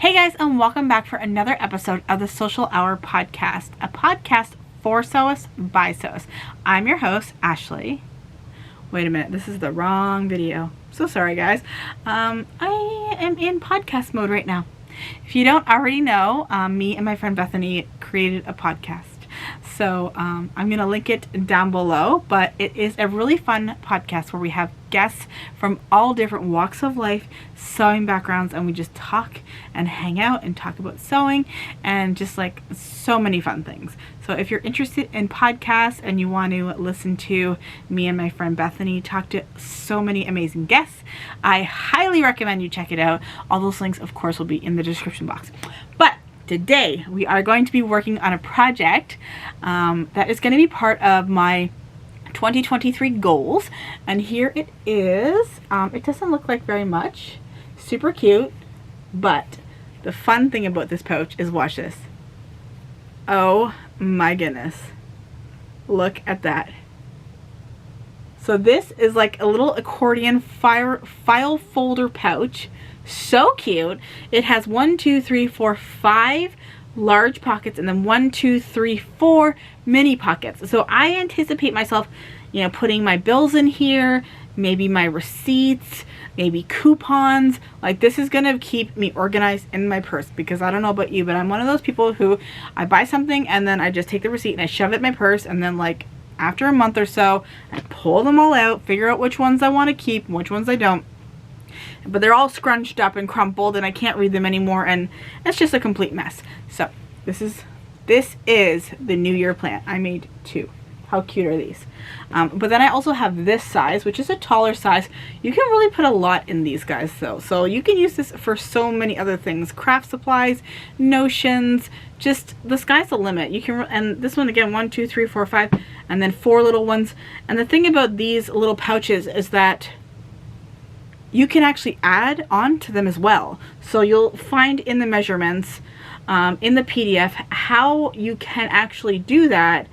Hey guys, and welcome back for another episode of the Social Hour podcast, a podcast for sewists by sewists. I'm your host, Ashley. Wait a minute, this is the wrong video. So sorry guys. I am in podcast mode right now. If you don't already know, me and my friend Bethany created a podcast. So I'm going to link it down below, but it is a really fun podcast where we have guests from all different walks of life, sewing backgrounds, and we just talk and hang out and talk about sewing and just like so many fun things. So if you're interested in podcasts and you want to listen to me and my friend Bethany talk to so many amazing guests, I highly recommend you check it out. All those links, of course, will be in the description box. But today we are going to be working on a project that is going to be part of my 2023 goals, and here it is. It doesn't look like very much, super cute, but the fun thing about this pouch is, watch this. Oh my goodness, look at that. So this is like a little accordion file folder pouch. So cute. It has 5 large pockets and then 4 mini pockets. So I anticipate myself, putting my bills in here, maybe my receipts, maybe coupons. Like, this is gonna keep me organized in my purse, because I don't know about you, but I'm one of those people who I buy something and then I just take the receipt and I shove it in my purse, and then like after a month or so I pull them all out, figure out which ones I want to keep and which ones I don't. But they're all scrunched up and crumpled and I can't read them anymore, and it's just a complete mess. So this is the New Year plan. I made 2. How cute are these? But then I also have this size, which is a taller size. You can really put a lot in these guys though. So you can use this for so many other things. Craft supplies, notions, just the sky's the limit. You can, and this one again, 1, 2, 3, 4, 5, and then 4 little ones. And the thing about these little pouches is that you can actually add on to them as well. So you'll find in the measurements, in the PDF, how you can actually do that.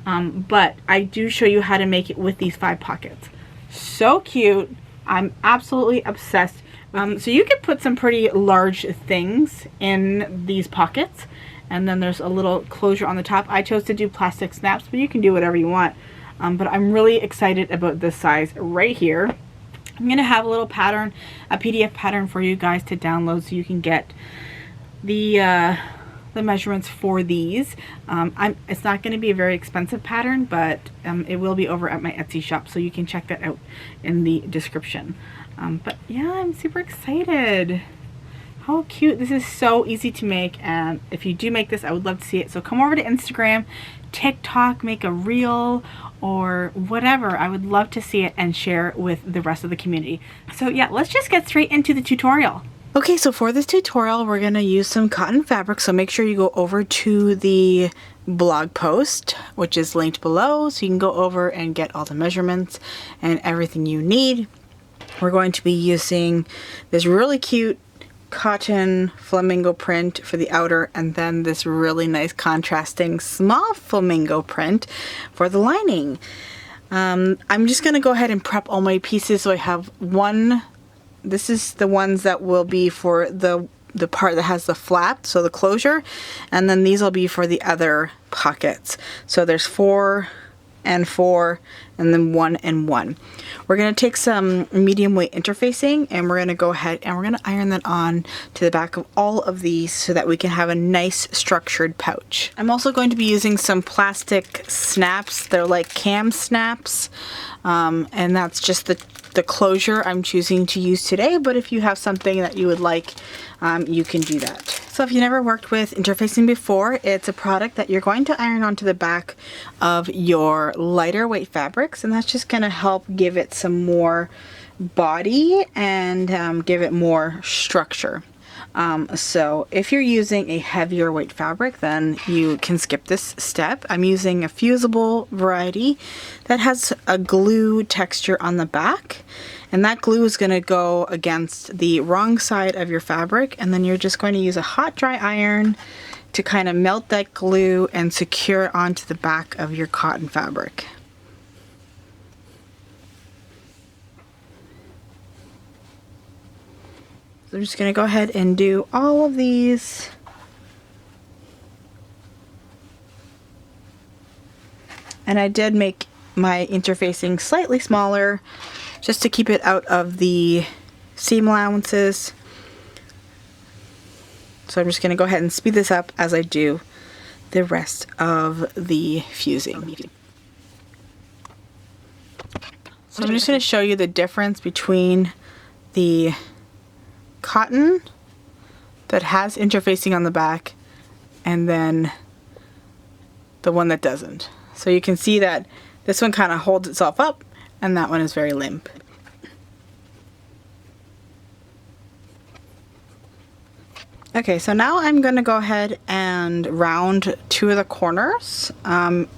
But I do show you how to make it with these 5 pockets. So cute. I'm absolutely obsessed. So you can put some pretty large things in these pockets. And then there's a little closure on the top. I chose to do plastic snaps, but you can do whatever you want. But I'm really excited about this size right here. I'm going to have a little pattern, a PDF pattern for you guys to download so you can get the measurements for these. It's not going to be a very expensive pattern, but it will be over at my Etsy shop, so you can check that out in the description. But yeah, I'm super excited. How cute. This is so easy to make, and if you do make this, I would love to see it. So come over to Instagram, TikTok, make a reel or whatever. I would love to see it and share it with the rest of the community. So yeah, let's just get straight into the tutorial. Okay, so for this tutorial, we're going to use some cotton fabric. So make sure you go over to the blog post, which is linked below. So you can go over and get all the measurements and everything you need. We're going to be using this really cute cotton flamingo print for the outer, and then this really nice contrasting small flamingo print for the lining. I'm just going to go ahead and prep all my pieces. So I have one. This is the ones that will be for the part that has the flap, so the closure, and then these will be for the other pockets. So there's 4 and 4, and then 1 and 1. We're going to take some medium weight interfacing, and we're going to go ahead and we're going to iron that on to the back of all of these so that we can have a nice structured pouch. I'm also going to be using some plastic snaps. They're like cam snaps, and that's just the closure I'm choosing to use today, but if you have something that you would like, you can do that. So if you never worked with interfacing before, it's a product that you're going to iron onto the back of your lighter weight fabrics, and that's just going to help give it some more body and give it more structure. So if you're using a heavier weight fabric, then you can skip this step. I'm using a fusible variety that has a glue texture on the back, and that glue is going to go against the wrong side of your fabric, and then you're just going to use a hot dry iron to kind of melt that glue and secure it onto the back of your cotton fabric. I'm just going to go ahead and do all of these. And I did make my interfacing slightly smaller just to keep it out of the seam allowances. So I'm just going to go ahead and speed this up as I do the rest of the fusing. So I'm just going to show you the difference between the cotton that has interfacing on the back and then the one that doesn't. So you can see that this one kind of holds itself up and that one is very limp. Okay, so now I'm going to go ahead and round 2 of the corners.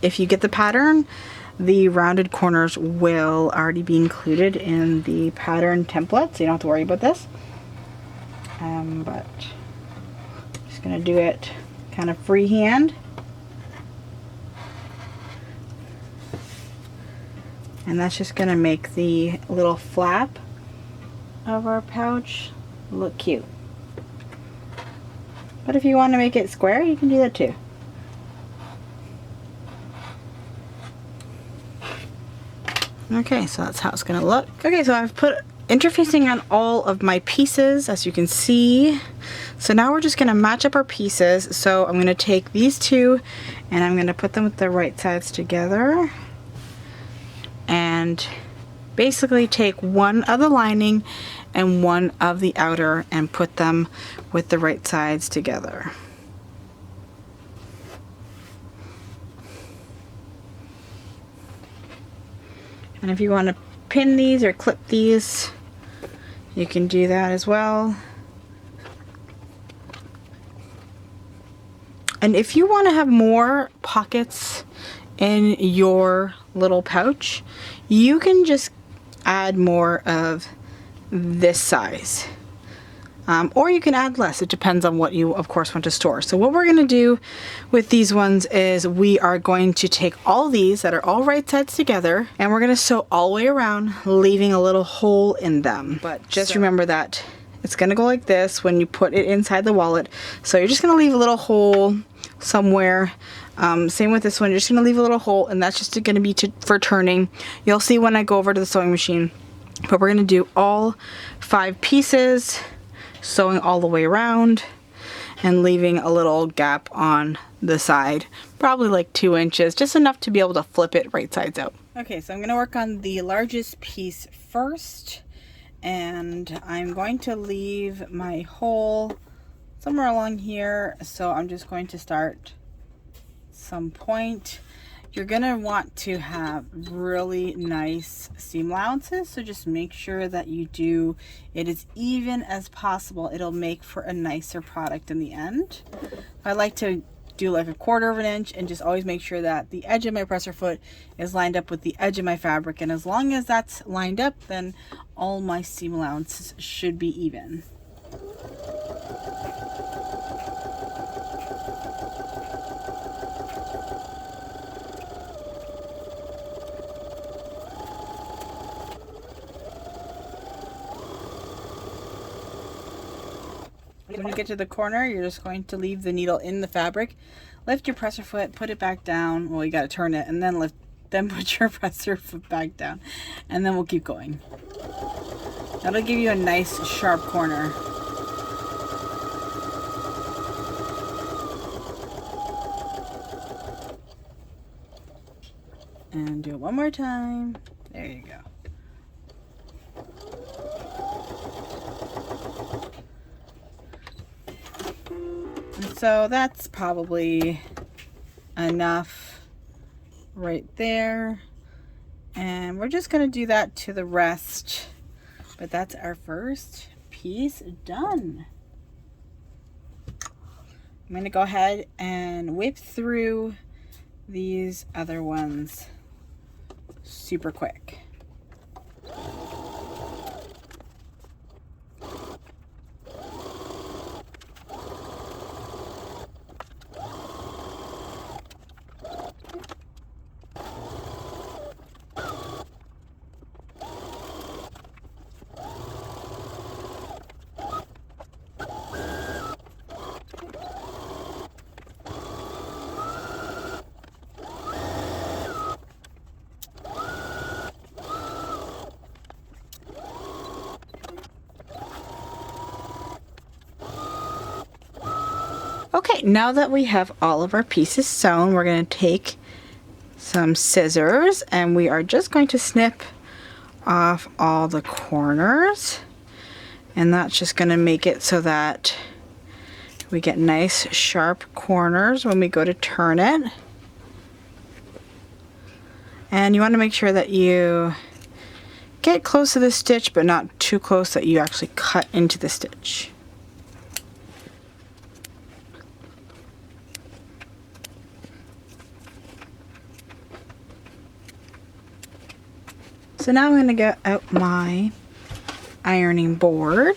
If you get the pattern, the rounded corners will already be included in the pattern template, so you don't have to worry about this. But I'm just going to do it kind of freehand. And that's just going to make the little flap of our pouch look cute. But if you want to make it square, you can do that too. Okay, so that's how it's going to look. Okay, so I've put interfacing on all of my pieces, as you can see. So now we're just going to match up our pieces. So I'm going to take these 2 and I'm going to put them with the right sides together. And basically take one of the lining and one of the outer and put them with the right sides together. And if you want to pin these or clip these, you can do that as well. And if you want to have more pockets in your little pouch, you can just add more of this size. Or you can add less. It depends on what you, of course, want to store. So what we're going to do with these ones is we are going to take all these that are all right sides together and we're going to sew all the way around, leaving a little hole in them. But just remember that it's going to go like this when you put it inside the wallet. So you're just going to leave a little hole somewhere. Same with this one. You're just going to leave a little hole, and that's just going to be for turning. You'll see when I go over to the sewing machine. But we're going to do all 5 pieces, sewing all the way around and leaving a little gap on the side, probably like 2 inches, just enough to be able to flip it right sides out. Okay, so I'm going to work on the largest piece first, and I'm going to leave my hole somewhere along here. So I'm just going to start some point. You're gonna want to have really nice seam allowances, so just make sure that you do it as even as possible. It'll make for a nicer product in the end. I like to do like 1/4 of an inch and just always make sure that the edge of my presser foot is lined up with the edge of my fabric, and as long as that's lined up, then all my seam allowances should be even. When you get to the corner, you're just going to leave the needle in the fabric, lift your presser foot, put it back down. Well, you got to turn it and then put your presser foot back down, and then we'll keep going. That'll give you a nice sharp corner. And do it one more time. There you go. So that's probably enough right there, and we're just going to do that to the rest, but that's our first piece done. I'm going to go ahead and whip through these other ones super quick. Okay, now that we have all of our pieces sewn, we're going to take some scissors and we are just going to snip off all the corners. And that's just going to make it so that we get nice sharp corners when we go to turn it. And you want to make sure that you get close to the stitch, but not too close that you actually cut into the stitch. So now I'm going to get out my ironing board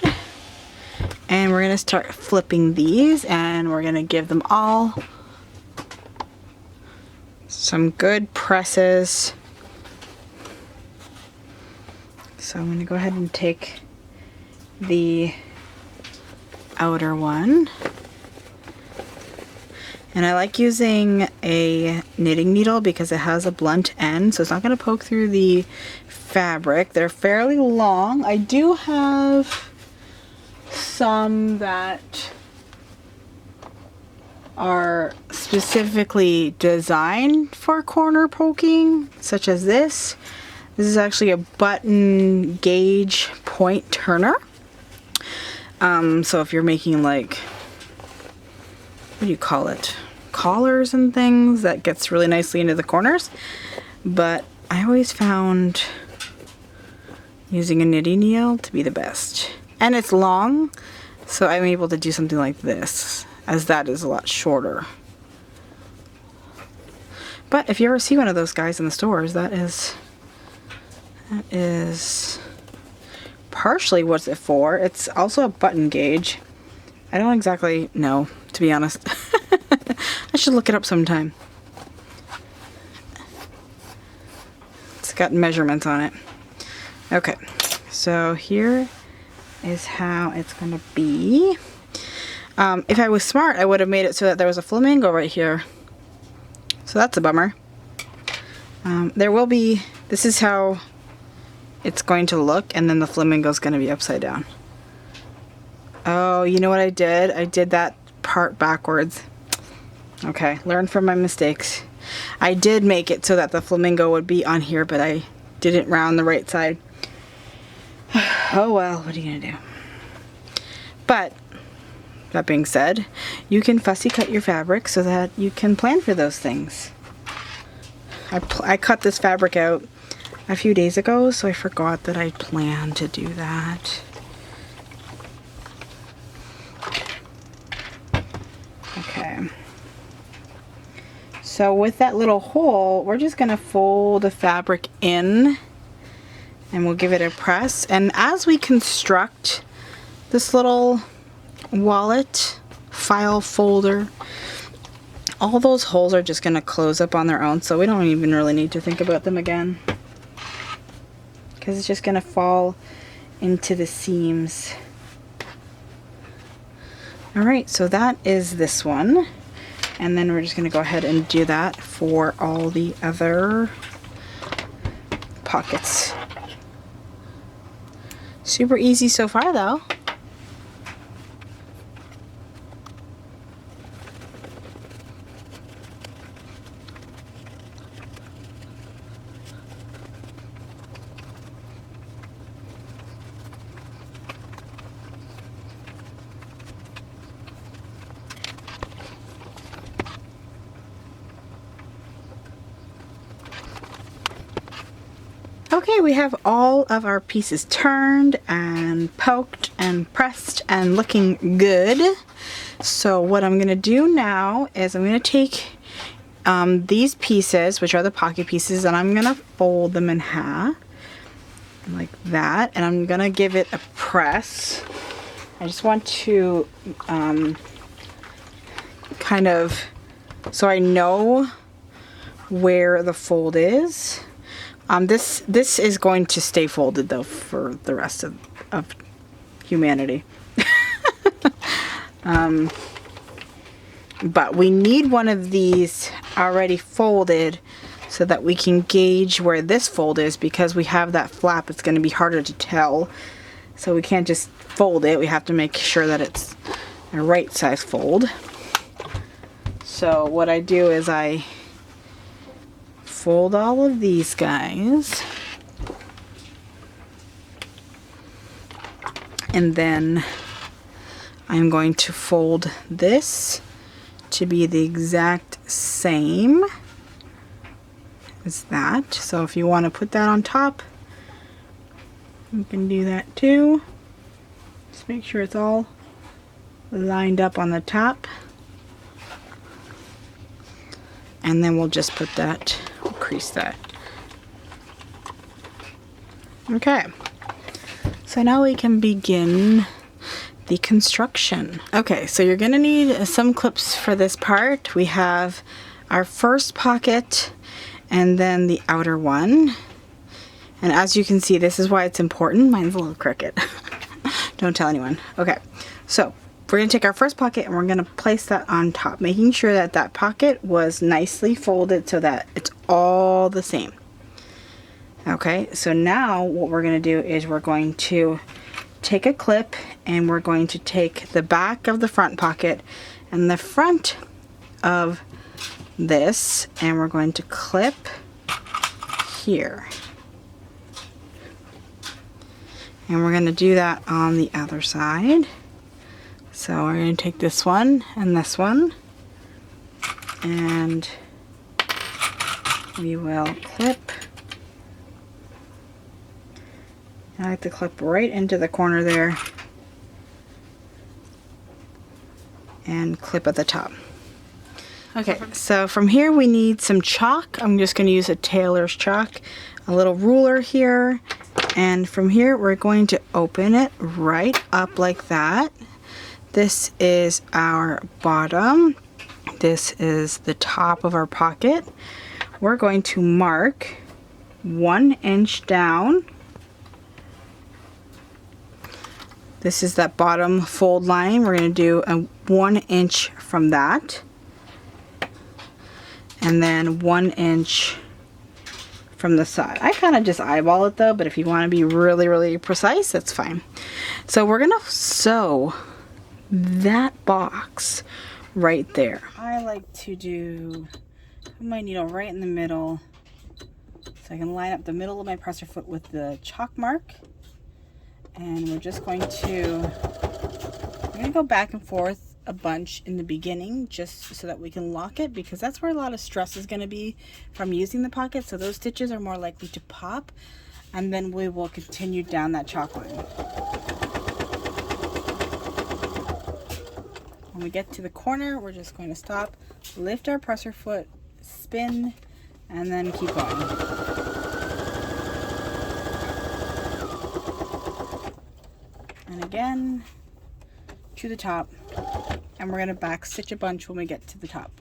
and we're going to start flipping these, and we're going to give them all some good presses. So I'm going to go ahead and take the outer one. And I like using a knitting needle because it has a blunt end, so it's not going to poke through the fabric. They're fairly long. I do have some that are specifically designed for corner poking, such as this. This is actually a button gauge point turner. So if you're making like, what do you call it? Collars and things, that gets really nicely into the corners. But I always found using a knitting needle to be the best. And it's long, so I'm able to do something like this, as that is a lot shorter. But if you ever see one of those guys in the stores, that is partially what's it for. It's also a button gauge. I don't exactly know, to be honest. I should look it up sometime. It's got measurements on it. Okay, so here is how it's gonna be. If I was smart, I would have made it so that there was a flamingo right here. So that's a bummer. There will be, this is how it's going to look, and then the flamingo is going to be upside down. Oh, you know what I did? I did that part backwards. Okay, learn from my mistakes. I did make it so that the flamingo would be on here, but I didn't round the right side. Oh well, what are you gonna do? But that being said, you can fussy cut your fabric so that you can plan for those things. I cut this fabric out a few days ago, so I forgot that I planned to do that. Okay. So with that little hole, we're just gonna fold the fabric in and we'll give it a press. And as we construct this little wallet, file folder, all those holes are just gonna close up on their own, so we don't even really need to think about them again, because it's just gonna fall into the seams. Alright, so that is this one. And then we're just gonna go ahead and do that for all the other pockets. Super easy so far though. Okay, we have all of our pieces turned and poked and pressed and looking good. So what I'm going to do now is I'm going to take these pieces, which are the pocket pieces, and I'm going to fold them in half like that, and I'm going to give it a press. I just want to kind of, so I know where the fold is. This is going to stay folded though for the rest of humanity. But we need one of these already folded so that we can gauge where this fold is, because we have that flap. It's going to be harder to tell. So we can't just fold it. We have to make sure that it's a right size fold. So what I do is I fold all of these guys, and then I'm going to fold this to be the exact same as that. So if you want to put that on top, you can do that too. Just make sure it's all lined up on the top. And then we'll just put that, we'll crease that. Okay. So now we can begin the construction. Okay, so you're gonna need some clips for this part. We have our first pocket and then the outer one. And as you can see, this is why it's important. Mine's a little crooked. Don't tell anyone. Okay, so we're gonna take our first pocket and we're gonna place that on top, making sure that that pocket was nicely folded so that it's all the same. Okay, so now what we're gonna do is we're going to take a clip and we're going to take the back of the front pocket and the front of this, and we're going to clip here. And we're going to do that on the other side. So we're going to take this one and this one, and we will clip. I like to clip right into the corner there and clip at the top. Okay, so from here we need some chalk. I'm just going to use a tailor's chalk, a little ruler here, and from here we're going to open it right up like that. This is our bottom. This is the top of our pocket. We're going to mark 1 inch down. This is that bottom fold line. We're going to do a 1 inch from that. And then 1 inch from the side. I kind of just eyeball it though, but if you want to be really, really precise, that's fine. So we're going to sew that box right there. I like to do my needle right in the middle so I can line up the middle of my presser foot with the chalk mark. And we're just going to, go back and forth a bunch in the beginning just so that we can lock it, because that's where a lot of stress is going to be from using the pocket. So those stitches are more likely to pop, and then we will continue down that chalk line. When we get to the corner, we're just going to stop, lift our presser foot, spin, and then keep going. And again to the top, and we're going to back stitch a bunch when we get to the top.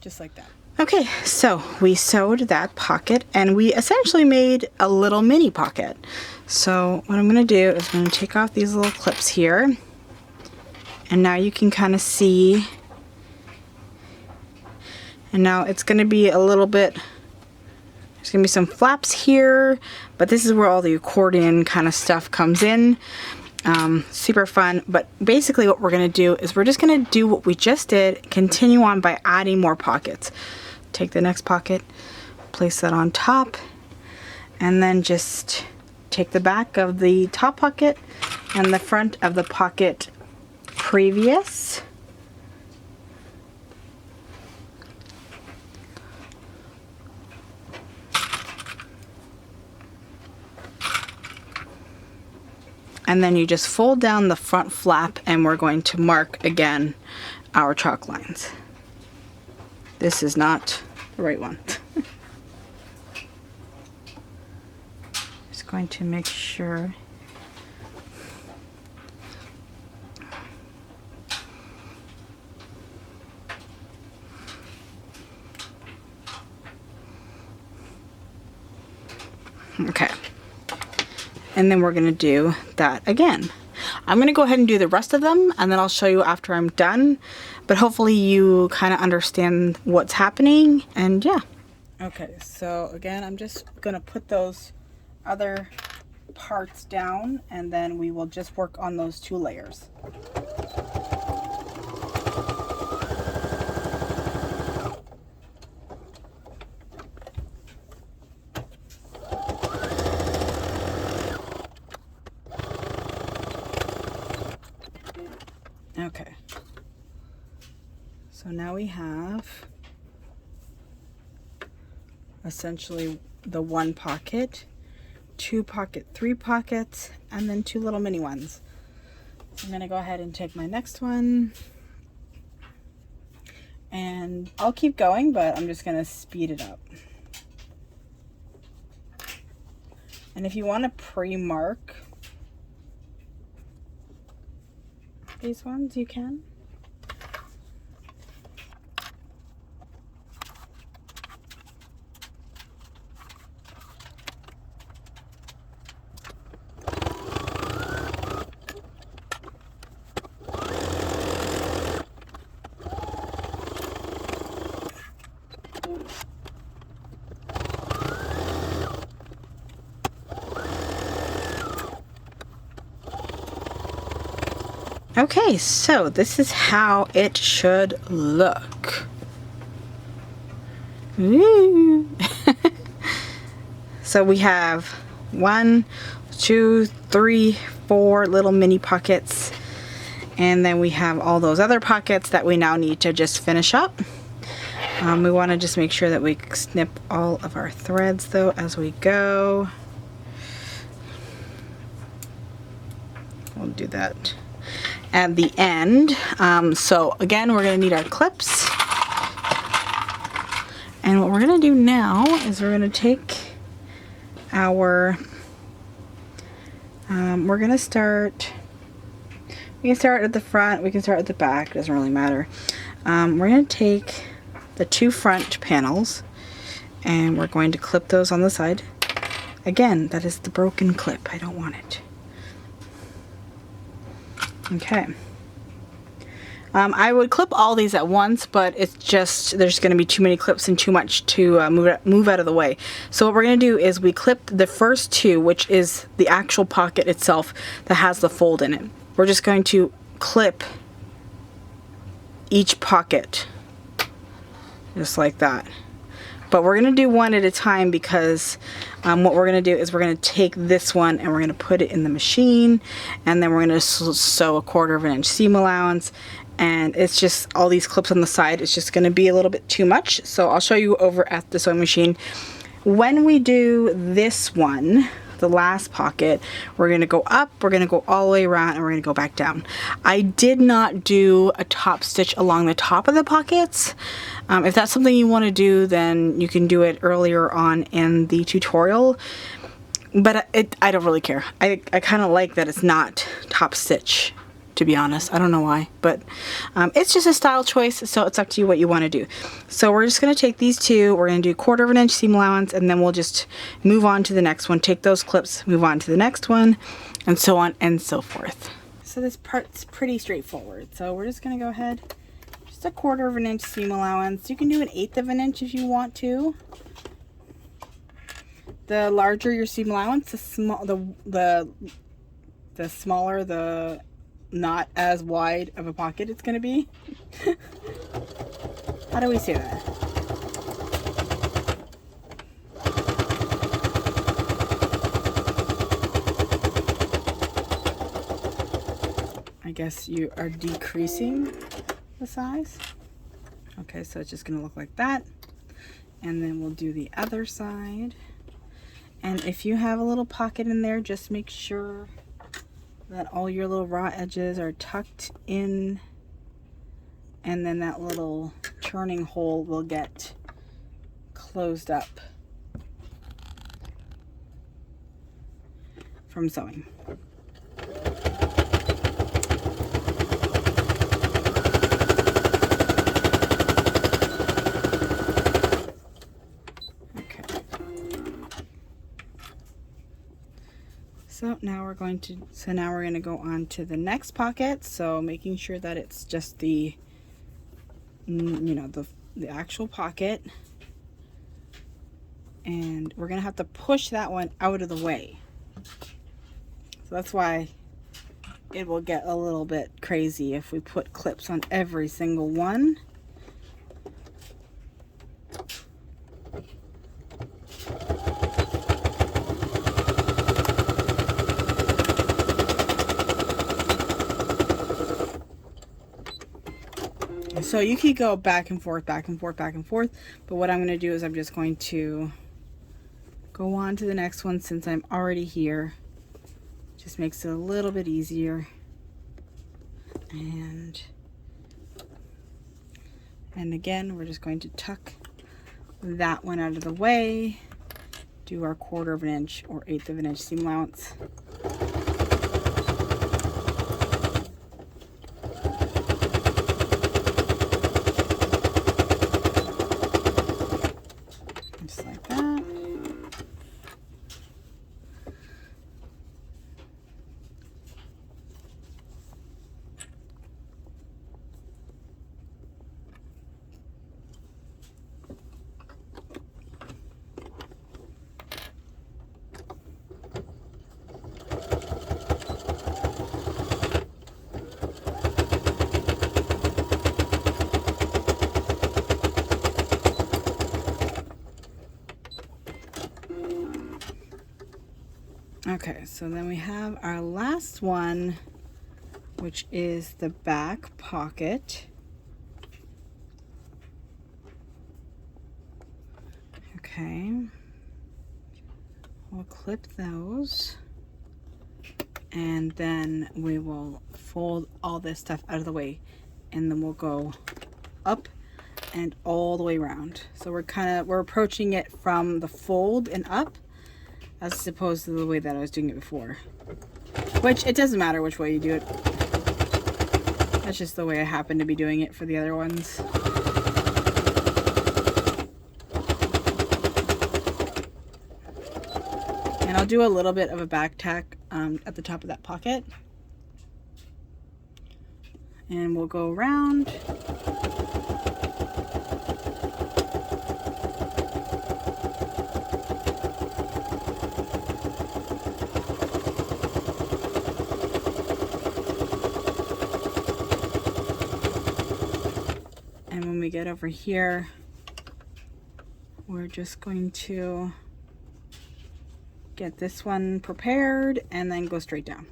Just like that. Okay, so we sewed that pocket and we essentially made a little mini pocket. So what I'm going to do is I'm going to take off these little clips here, and now you can kind of see. And now it's going to be a little bit, there's going to be some flaps here, but this is where all the accordion kind of stuff comes in. Super fun. But basically what we're going to do is we're just going to do what we just did, continue on by adding more pockets. Take the next pocket, place that on top, and then just take the back of the top pocket and the front of the pocket previous. And then you just fold down the front flap, and we're going to mark again our chalk lines. This is not the right one. Just going to make sure. Okay. And then we're going to do that again. I'm going to go ahead and do the rest of them, and then I'll show you after I'm done. But hopefully you kind of understand what's happening, and yeah. Okay, so again, I'm just gonna put those other parts down, and then we will just work on those 2 layers. Okay, so now we have essentially the 1 pocket, 2 pocket, 3 pockets, and then 2 little mini ones. So I'm going to go ahead and take my next one, and I'll keep going, but I'm just going to speed it up. And if you want to pre-mark these ones, you can. Okay, so this is how it should look. Ooh. So we have 1, 2, 3, 4 little mini pockets, and then we have all those other pockets that we now need to just finish up. We want to just make sure that we snip all of our threads though as we go. We'll do that at the end. So again, we're going to need our clips, and what we're going to do now is we're going to take our we're going to start, we can start at the front, we can start at the back, doesn't really matter. We're going to take the 2 front panels and we're going to clip those on the side. Again, that is the broken clip, I don't want it. Okay. I would clip all these at once, but it's just, there's going to be too many clips and too much to move out of the way. So what we're going to do is we clip the first 2, which is the actual pocket itself that has the fold in it. We're just going to clip each pocket, just like that. But we're going to do one at a time because what we're going to do is we're going to take this one and we're going to put it in the machine, and then we're going to sew a 1/4 inch seam allowance, and it's just all these clips on the side. It's just going to be a little bit too much, so I'll show you over at the sewing machine. When we do this one, the last pocket, we're going to go up, we're going to go all the way around, and we're going to go back down. I did not do a top stitch along the top of the pockets. If that's something you want to do, then you can do it earlier on in the tutorial, but I don't really care. I kind of like that it's not top stitch, to be honest. I don't know why, but it's just a style choice, so it's up to you what you want to do. So we're just going to take these 2, we're going to do 1/4 inch seam allowance, and then we'll just move on to the next one, take those clips, move on to the next one, and so on and so forth. So this part's pretty straightforward, so we're just going to go ahead, just a 1/4 inch seam allowance. You can do an 1/8 inch if you want to. The larger your seam allowance, the smaller the not as wide of a pocket it's going to be. How do we say that? I guess you are decreasing the size. Okay, so it's just going to look like that. And then we'll do the other side. And if you have a little pocket in there, just make sure that all your little raw edges are tucked in, and then that little turning hole will get closed up from sewing. So now we're going to go on to the next pocket. So making sure that it's just the, you know, the actual pocket. And we're gonna have to push that one out of the way. So that's why it will get a little bit crazy if we put clips on every single one. So you could go back and forth, back and forth, back and forth. But what I'm going to do is I'm just going to go on to the next one since I'm already here. Just makes it a little bit easier. And again, we're just going to tuck that one out of the way. Do our 1/4 of an inch or 1/8 of an inch seam allowance. Just like that. Okay, so then we have our last one, which is the back pocket. Okay, we'll clip those, and then we will fold all this stuff out of the way, and then we'll go up and all the way around. So we're approaching it from the fold and up, as opposed to the way that I was doing it before. Which, it doesn't matter which way you do it. That's just the way I happen to be doing it for the other ones. And I'll do a little bit of a back tack at the top of that pocket. And we'll go around. And when we get over here, we're just going to get this one prepared and then go straight down.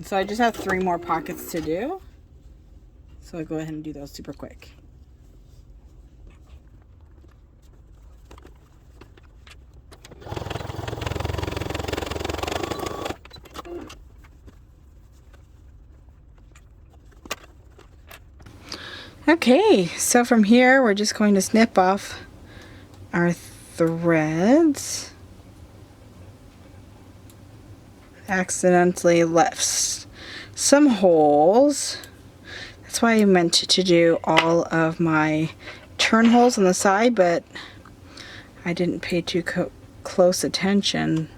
So I just have 3 more pockets to do. So I'll go ahead and do those super quick. Okay, so from here we're just going to snip off our threads. Accidentally left some holes. That's why I meant to do all of my turn holes on the side, but I didn't pay too close attention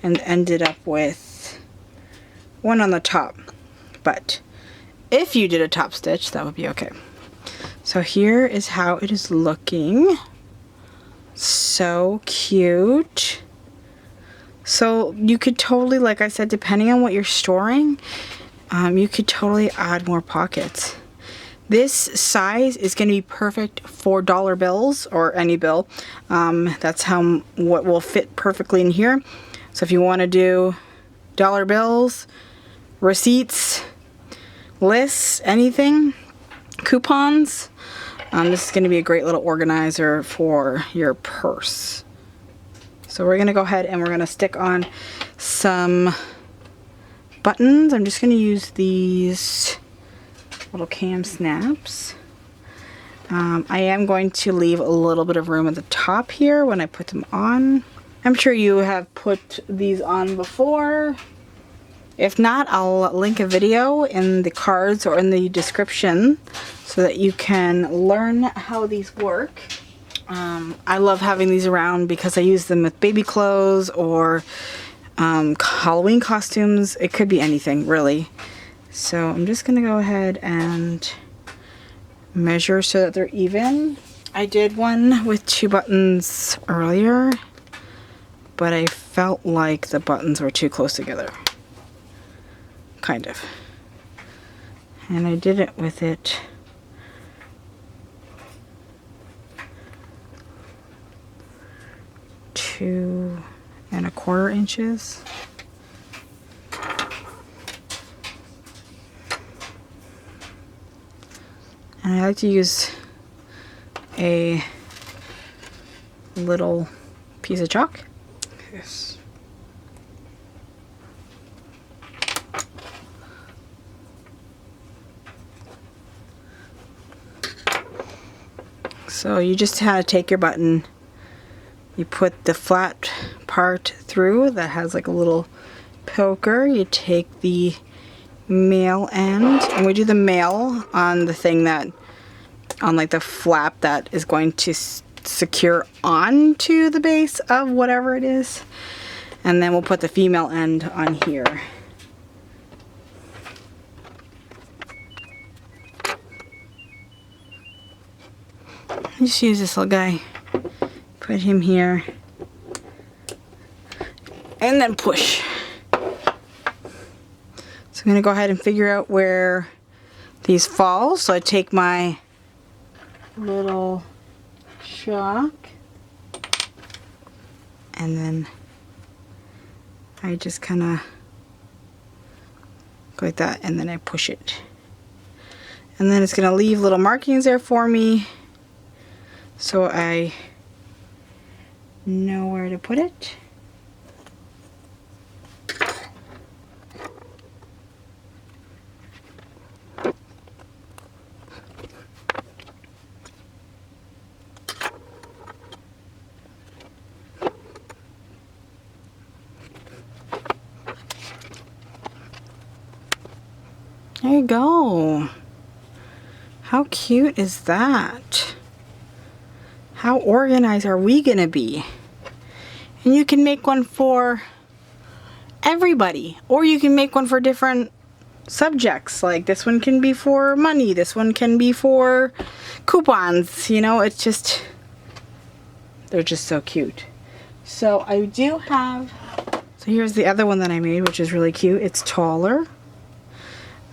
and ended up with one on the top. But if you did a top stitch, that would be okay. So here is how it is looking. So cute. So you could totally, like I said, depending on what you're storing, you could totally add more pockets. This size is going to be perfect for dollar bills or any bill. That's what will fit perfectly in here. So if you want to do dollar bills, receipts, lists, anything, coupons, this is going to be a great little organizer for your purse. So we're going to go ahead and we're going to stick on some buttons. I'm just going to use these little cam snaps. I am going to leave a little bit of room at the top here when I put them on. I'm sure you have put these on before. If not, I'll link a video in the cards or in the description so that you can learn how these work. I love having these around because I use them with baby clothes or Halloween costumes. It could be anything, really. So I'm just gonna go ahead and measure so that they're even. I did one with 2 buttons earlier, but I felt like the buttons were too close together. Kind of. And I did it with it 2 1/4 inches. And I like to use a little piece of chalk. Yes. So you just have to take your button, you put the flat part through that has like a little poker, you take the male end, and we do the male on the thing that, on like the flap that is going to secure onto the base of whatever it is, and then we'll put the female end on here. Just use this little guy, put him here, and then push. So I'm going to go ahead and figure out where these fall. So I take my little chalk and then I just kind of go like that, and then I push it. And then it's going to leave little markings there for me, so I know where to put it. There you go. How cute is that? How organized are we gonna be? And you can make one for everybody, or you can make one for different subjects. Like this one can be for money, this one can be for coupons, you know, it's just, they're just so cute. So I do have, so here's the other one that I made, which is really cute. It's taller.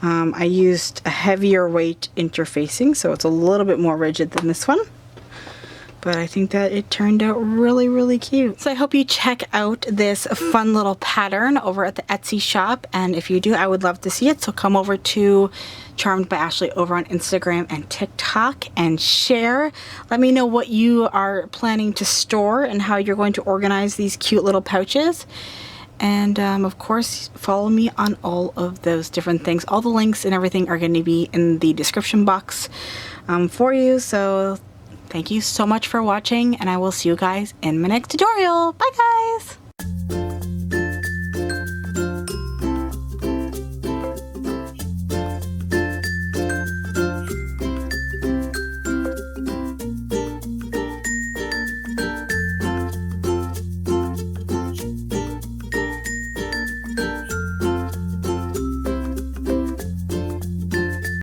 I used a heavier weight interfacing, so it's a little bit more rigid than this one. But I think that it turned out really, really cute. So I hope you check out this fun little pattern over at the Etsy shop. And if you do, I would love to see it. So come over to Charmed by Ashley over on Instagram and TikTok and share. Let me know what you are planning to store and how you're going to organize these cute little pouches. And of course, follow me on all of those different things. All the links and everything are going to be in the description box for you. So thank you so much for watching, and I will see you guys in my next tutorial. Bye guys!